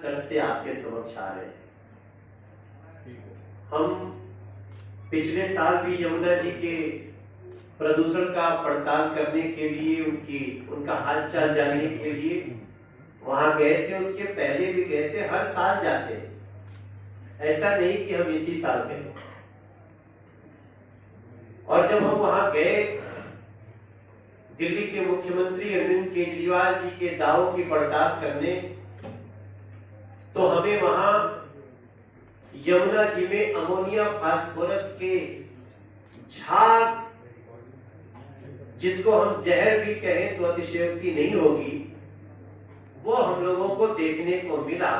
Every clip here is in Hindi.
तक से आपके समक्ष आ रहे हैं। हम पिछले साल भी यमुना जी के प्रदूषण का पड़ताल करने के लिए उनका हालचाल जानने के लिए वहां गए थे। उसके पहले भी गए थे, हर साल जाते हैं, ऐसा नहीं कि हम इसी साल गए। और जब हम वहां गए, दिल्ली के मुख्यमंत्री अरविंद केजरीवाल जी के दावों की पड़ताल करने, तो हमें वहां यमुना जी में अमोनिया फास्फोरस के झाग, जिसको हम जहर भी कहें तो अतिशयोक्ति नहीं होगी, वो हम लोगों को देखने को मिला।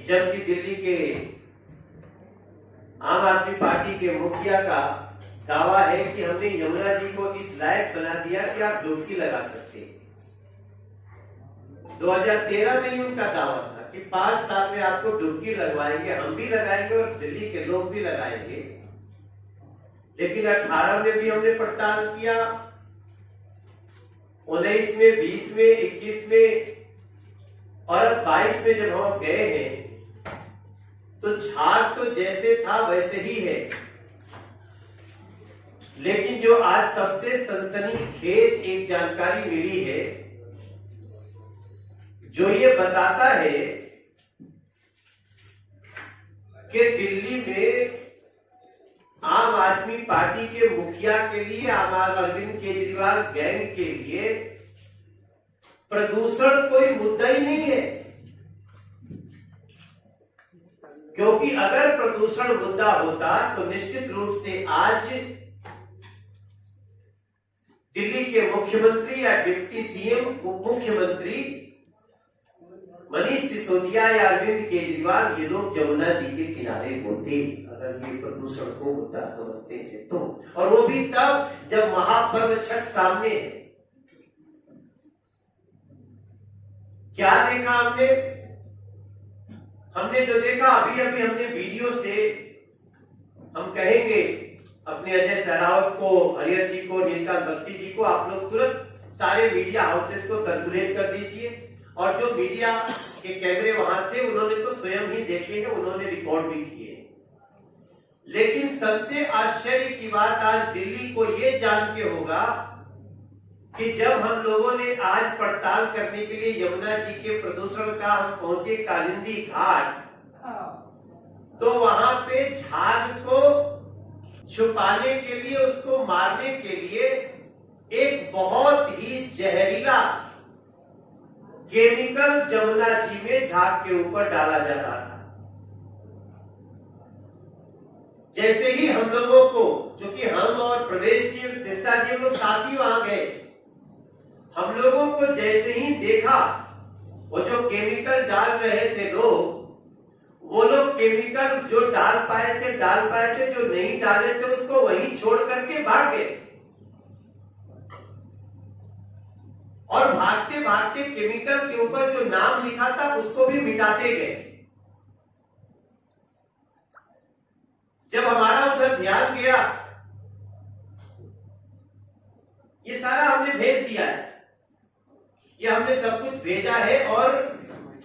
जबकि दिल्ली के आम आदमी पार्टी के मुखिया का दावा है कि हमने यमुना जी को इस लायक बना दिया कि आप डुबकी लगा सकते हैं। 2013 में ही उनका दावा था कि 5 साल में आपको डुबकी लगवाएंगे, हम भी लगाएंगे और दिल्ली के लोग भी लगाएंगे। लेकिन 18 में भी हमने पड़ताल किया, 19 में, 20 में, 21 में और अब 22 में जब हम गए हैं तो झाग तो जैसे था वैसे ही है। लेकिन जो आज सबसे सनसनीखेज एक जानकारी मिली है, जो ये बताता है कि दिल्ली में आम आदमी पार्टी के मुखिया के लिए, अरविंद केजरीवाल गैंग के लिए प्रदूषण कोई मुद्दा ही नहीं है। क्योंकि अगर प्रदूषण मुद्दा होता तो निश्चित रूप से आज दिल्ली के मुख्यमंत्री या डिप्टी सीएम, उप मुख्यमंत्री मनीष सिसोदिया या अरविंद केजरीवाल, ये लोग जमुना जी के किनारे होते, अगर ये प्रदूषण को मुद्दा समझते हैं तो। और वो भी तब जब महापर्व छठ सामने है। क्या देखा हमने? हमने जो देखा, अभी हमने वीडियो से, हम कहेंगे अपने अजय सहरावत को, हरिहर जी को, नीलकांत बख्शी जी को, आप लोग तुरंत सारे मीडिया हाउसेस को सर्कुलेट कर दीजिए। और जो मीडिया के कैमरे वहां थे उन्होंने तो स्वयं ही देखे हैं, उन्होंने रिकॉर्ड भी किए। लेकिन सबसे आश्चर्य की बात आज दिल्ली को यह जान के होगा कि जब हम लोगों ने आज पड़ताल करने के लिए यमुना जी के प्रदूषण का हम पहुंचे कालिंदी घाट, तो वहां पे झाग को छुपाने के लिए, उसको मारने के लिए एक बहुत ही जहरीला केमिकल जमुना जी में झाग के ऊपर डाला जा रहा था। जैसे ही हम लोगों को, जो कि हम और प्रवेश जी, शेषा जी, हम लोग साथ ही वहां गए, हम लोगों को जैसे ही देखा, वो जो केमिकल डाल रहे थे लोग, वो लोग केमिकल जो डाल पाए थे, जो नहीं डाले थे उसको वहीं छोड़ करके भाग गए। और भागते भागते केमिकल के ऊपर जो नाम लिखा था उसको भी मिटाते गए। जब हमारा उधर ध्यान गया, ये सारा हमने भेज दिया है, ये हमने सब कुछ भेजा है, और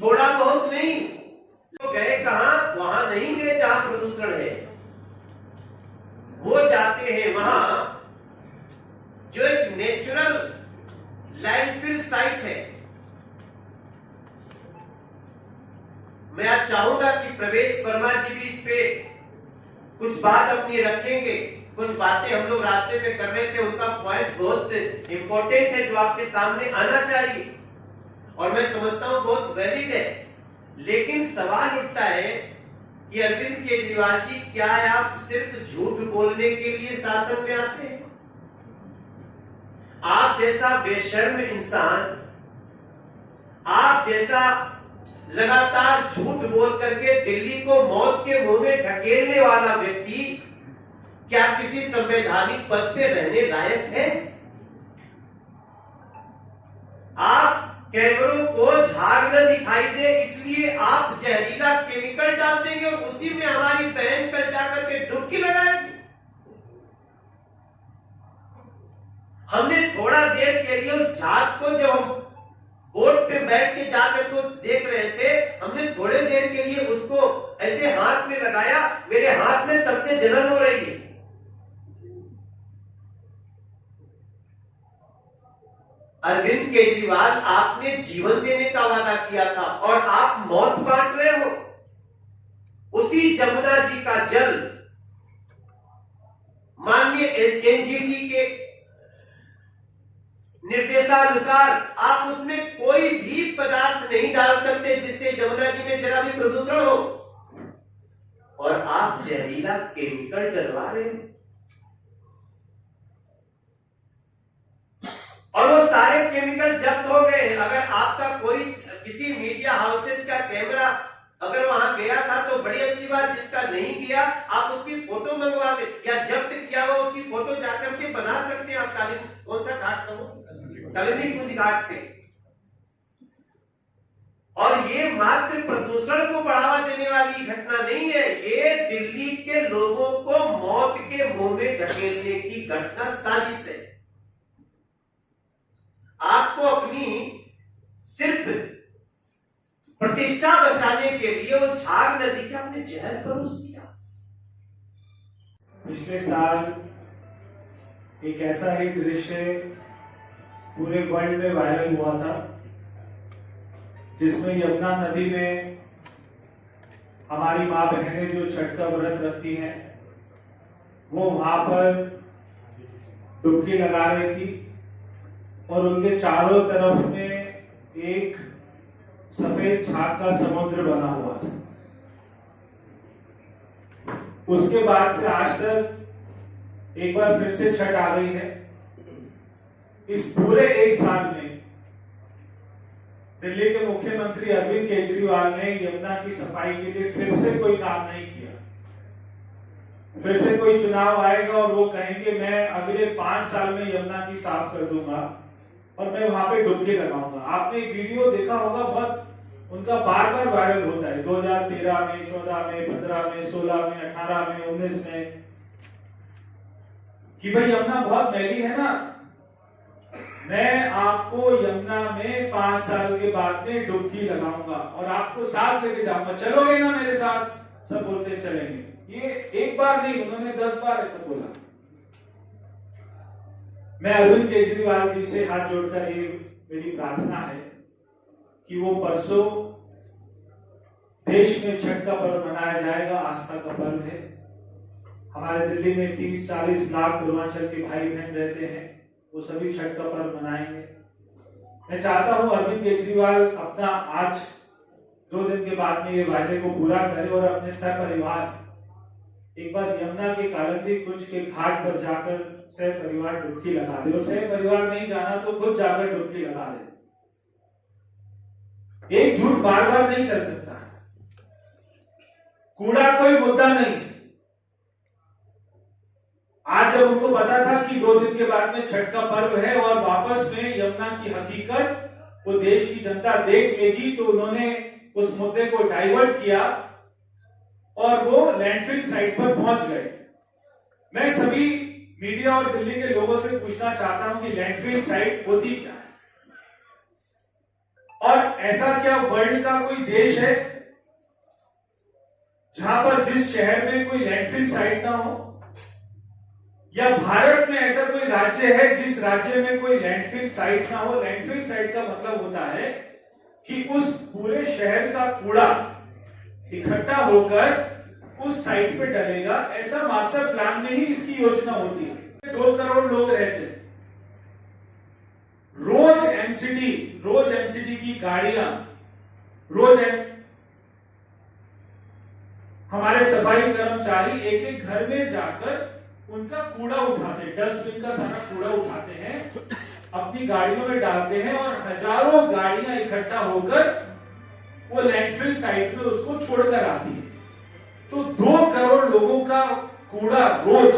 थोड़ा बहुत नहीं, तो गए कहां? वहां नहीं गए जहां प्रदूषण है, वो जाते हैं वहां जो एक नेचुरल लैंडफिल साइट है। मैं आज चाहूंगा कि प्रवेश वर्मा जी भी इस पे कुछ बात अपनी रखेंगे। कुछ बातें हम लोग रास्ते में कर रहे थे, उनका पॉइंट्स बहुत इंपॉर्टेंट है जो आपके सामने आना चाहिए, और मैं समझता हूं बहुत वैलिड है। लेकिन सवाल उठता है कि अरविंद केजरीवाल जी, क्या आप सिर्फ झूठ बोलने के लिए शासन में आते हैं? आप जैसा बेशर्म इंसान, आप जैसा लगातार झूठ बोल करके दिल्ली को मौत के मुंह में ढकेलने वाला व्यक्ति, क्या किसी संवैधानिक पद पे रहने लायक है? आप कैमरों को झाग न दिखाई दे इसलिए आप जहरीला केमिकल डाल देंगे और उसी में हमारी बहन पर जाकर के डुबकी लगाएंगे। हमने थोड़ा देर के लिए उस झाग को, जब हम बोट पे बैठ के जाकर के देख रहे थे, अरविंद केजरीवाल, आपने जीवन देने का वादा किया था और आप मौत बांट रहे हो। उसी जमुना जी का जल माननीय एनजीटी के निर्देशानुसार आप उसमें कोई भी पदार्थ नहीं डाल सकते जिससे यमुना जी में जरा भी प्रदूषण हो, और आप जहरीला केमिकल डलवा रहे हो। और वो सारे केमिकल जब्त हो गए। अगर आपका कोई किसी मीडिया हाउसेस का कैमरा अगर वहां गया था तो बड़ी अच्छी बात, जिसका नहीं गया आप उसकी फोटो मंगवा दे, या जब्त किया हुआ उसकी फोटो जाकर के बना सकते हैं आप। कौन सा घाट था वो? कालिंदी कुंज घाट पे। और ये मात्र प्रदूषण को बढ़ावा देने वाली घटना नहीं है, ये दिल्ली के लोगों को मौत के मुंह में धकेलने की घटना, साजिश है। आपको अपनी सिर्फ प्रतिष्ठा बचाने के लिए वो झाग नदी के अपने जहर परोस दिया। पिछले साल एक ऐसा ही दृश्य पूरे वर्ल्ड में वायरल हुआ था, जिसमें यमुना नदी में हमारी मां बहनें जो छठ का व्रत रखती हैं, वो वहां पर डुबकी लगा रही थी और उनके चारों तरफ में एक सफेद झाग का समुद्र बना हुआ था। उसके बाद से आज तक एक बार फिर से छठ आ गई है। इस पूरे एक साल में दिल्ली के मुख्यमंत्री अरविंद केजरीवाल ने यमुना की सफाई के लिए फिर से कोई काम नहीं किया। फिर से कोई चुनाव आएगा और वो कहेंगे मैं अगले 5 साल में यमुना की साफ कर दूंगा और मैं वहां पे डुबकी लगाऊंगा। आपने एक वीडियो देखा होगा, बहुत उनका बार बार वायरल होता है, 2013 में, 14 में, 15 में, 16 में, 18 में, 19 में, कि भाई यमुना बहुत मैली है ना, मैं आपको यमुना में 5 साल के बाद में डुबकी लगाऊंगा और आपको साथ लेके जाऊंगा, चलोगे ना मेरे साथ? सब बोलते चलेंगे। ये एक बार नहीं, उन्होंने 10 बार ऐसा बोला। मैं अरविंद केजरीवाल जी से हाथ जोड़कर ये मेरी प्रार्थना है कि वो परसों देश में छठ का पर्व मनाया जाएगा, आस्था का पर्व है। हमारे दिल्ली में 30-40 लाख पूर्वांचल के भाई बहन रहते हैं, वो सभी छठ का पर्व मनाएंगे। मैं चाहता हूं अरविंद केजरीवाल अपना आज 2 दिन के बाद में ये वायदे को पूरा करे और अपने सपरिवार एक बार यमुना के कालिंदी कुंज के घाट पर जाकर सपरिवार डुबकी लगा दे। और सपरिवार नहीं जाना तो खुद जाकर डुबकी लगा दे। एक झूठ बार बार नहीं चल सकता। कूड़ा कोई मुद्दा नहीं। आज जब उनको पता था कि 2 दिन के बाद में छठ का पर्व है और वापस में यमुना की हकीकत वो देश की जनता देख लेगी, तो उन्होंने उस मुद्दे को डाइवर्ट किया और वो लैंडफिल साइट पर पहुंच गए। मैं सभी मीडिया और दिल्ली के लोगों से पूछना चाहता हूं कि लैंडफिल साइट होती क्या है, और ऐसा क्या वर्ल्ड का कोई देश है जहां पर जिस शहर में कोई लैंडफिल साइट ना हो, या भारत में ऐसा कोई राज्य है जिस राज्य में कोई लैंडफिल साइट ना हो? लैंडफिल साइट का मतलब होता है कि उस पूरे शहर का कूड़ा इकट्ठा होकर उस साइट पे डलेगा। ऐसा मास्टर प्लान में ही इसकी योजना होती है। 2 करोड़ लोग रहते हैं। रोज एमसीडी की गाड़ियां हमारे सफाई कर्मचारी एक एक घर में जाकर उनका कूड़ा उठाते हैं, डस्टबिन का सारा कूड़ा उठाते हैं, अपनी गाड़ियों में डालते हैं और हजारों गाड़ियां इकट्ठा होकर वो लैंडफिल साइट में उसको छोड़कर आती है। तो 2 करोड़ लोगों का कूड़ा रोज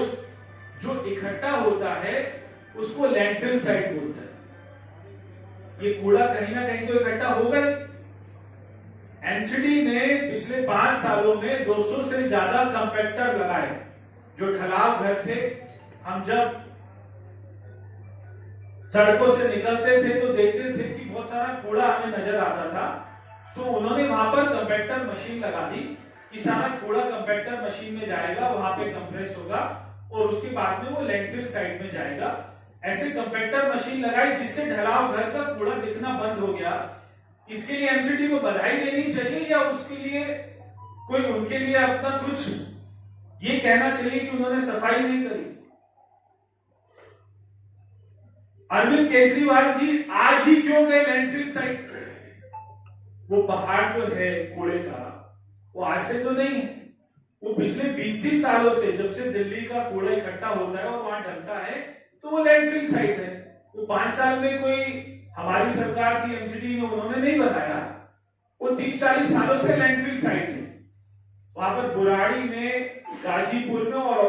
जो इकट्ठा होता है उसको लैंडफिल साइट बोलते हैं। ये कूड़ा कहीं ना कहीं तो इकट्ठा होगा। एमसीडी ने पिछले 5 सालों में 200 से ज्यादा कंपैक्टर लगाए जो ढलाव घर थे। हम जब सड़कों से निकलते थे तो देखते थे कि बहुत सारा कूड़ा हमें नजर आता था, तो उन्होंने वहां पर कंपैक्टर मशीन लगा दी कि सारा कूड़ा कंपैक्टर मशीन में जाएगा, वहां पे कंप्रेस होगा और उसके बाद में वो लैंडफिल साइट में जाएगा। ऐसे कंपैक्टर मशीन लगाई जिससे ढलाव घर का कूड़ा दिखना बंद हो गया। इसके लिए एमसीडी को बधाई देनी चाहिए या उसके लिए कोई उनके लिए अपना कुछ ये कहना चाहिए कि उन्होंने सफाई नहीं करी? अरविंद केजरीवाल जी आज ही क्यों गए लैंडफिल साइट? वो पहाड़ जो है कूड़े का वो आज से तो नहीं है, वो पिछले 20-30 सालों से, जब से दिल्ली का कूड़ा इकट्ठा होता है और वहां डलता है तो वो लैंडफिल साइट है। वो 5 साल में कोई हमारी सरकार की एमसीडी में उन्होंने नहीं बनाया, वो 30-40 सालों से लैंडफिल साइट है। वहां पर बुराड़ी में, गाजीपुर में और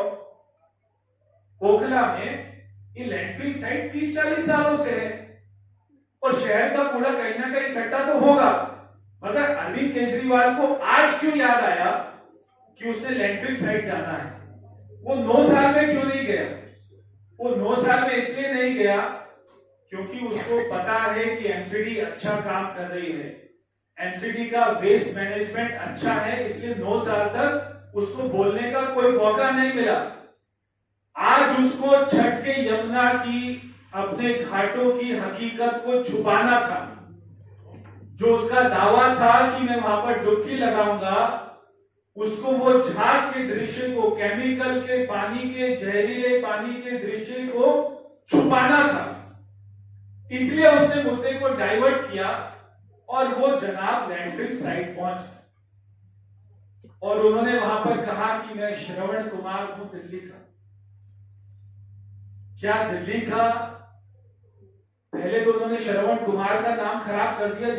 ओखला में ये लैंडफिल साइट 30-40 सालों से है और शहर का कूड़ा कहीं ना कहीं इकट्ठा तो होगा। मगर अरविंद केजरीवाल को आज क्यों याद आया कि उसने लैंडफिल साइट जाना है? वो 9 साल में क्यों नहीं गया? वो 9 साल में इसलिए नहीं गया क्योंकि उसको पता है कि एमसीडी अच्छा काम कर रही है, एमसीडी का वेस्ट मैनेजमेंट अच्छा है, इसलिए 9 साल तक उसको बोलने का कोई मौका नहीं मिला। आज उसको छठ के यमुना की, अपने घाटों की हकीकत को छुपाना था। जो उसका दावा था कि मैं वहां पर डुबकी लगाऊंगा, उसको वो झाग के दृश्य को, केमिकल के पानी के, जहरीले पानी के दृश्य को छुपाना था। इसलिए उसने मुद्दे को डाइवर्ट किया और वो जनाब लैंडफिल साइट पहुंचे और उन्होंने वहां पर कहा कि मैं श्रवण कुमार हूं दिल्ली का। क्या दिल्ली का? पहले तो उन्होंने श्रवण कुमार का नाम खराब कर दिया।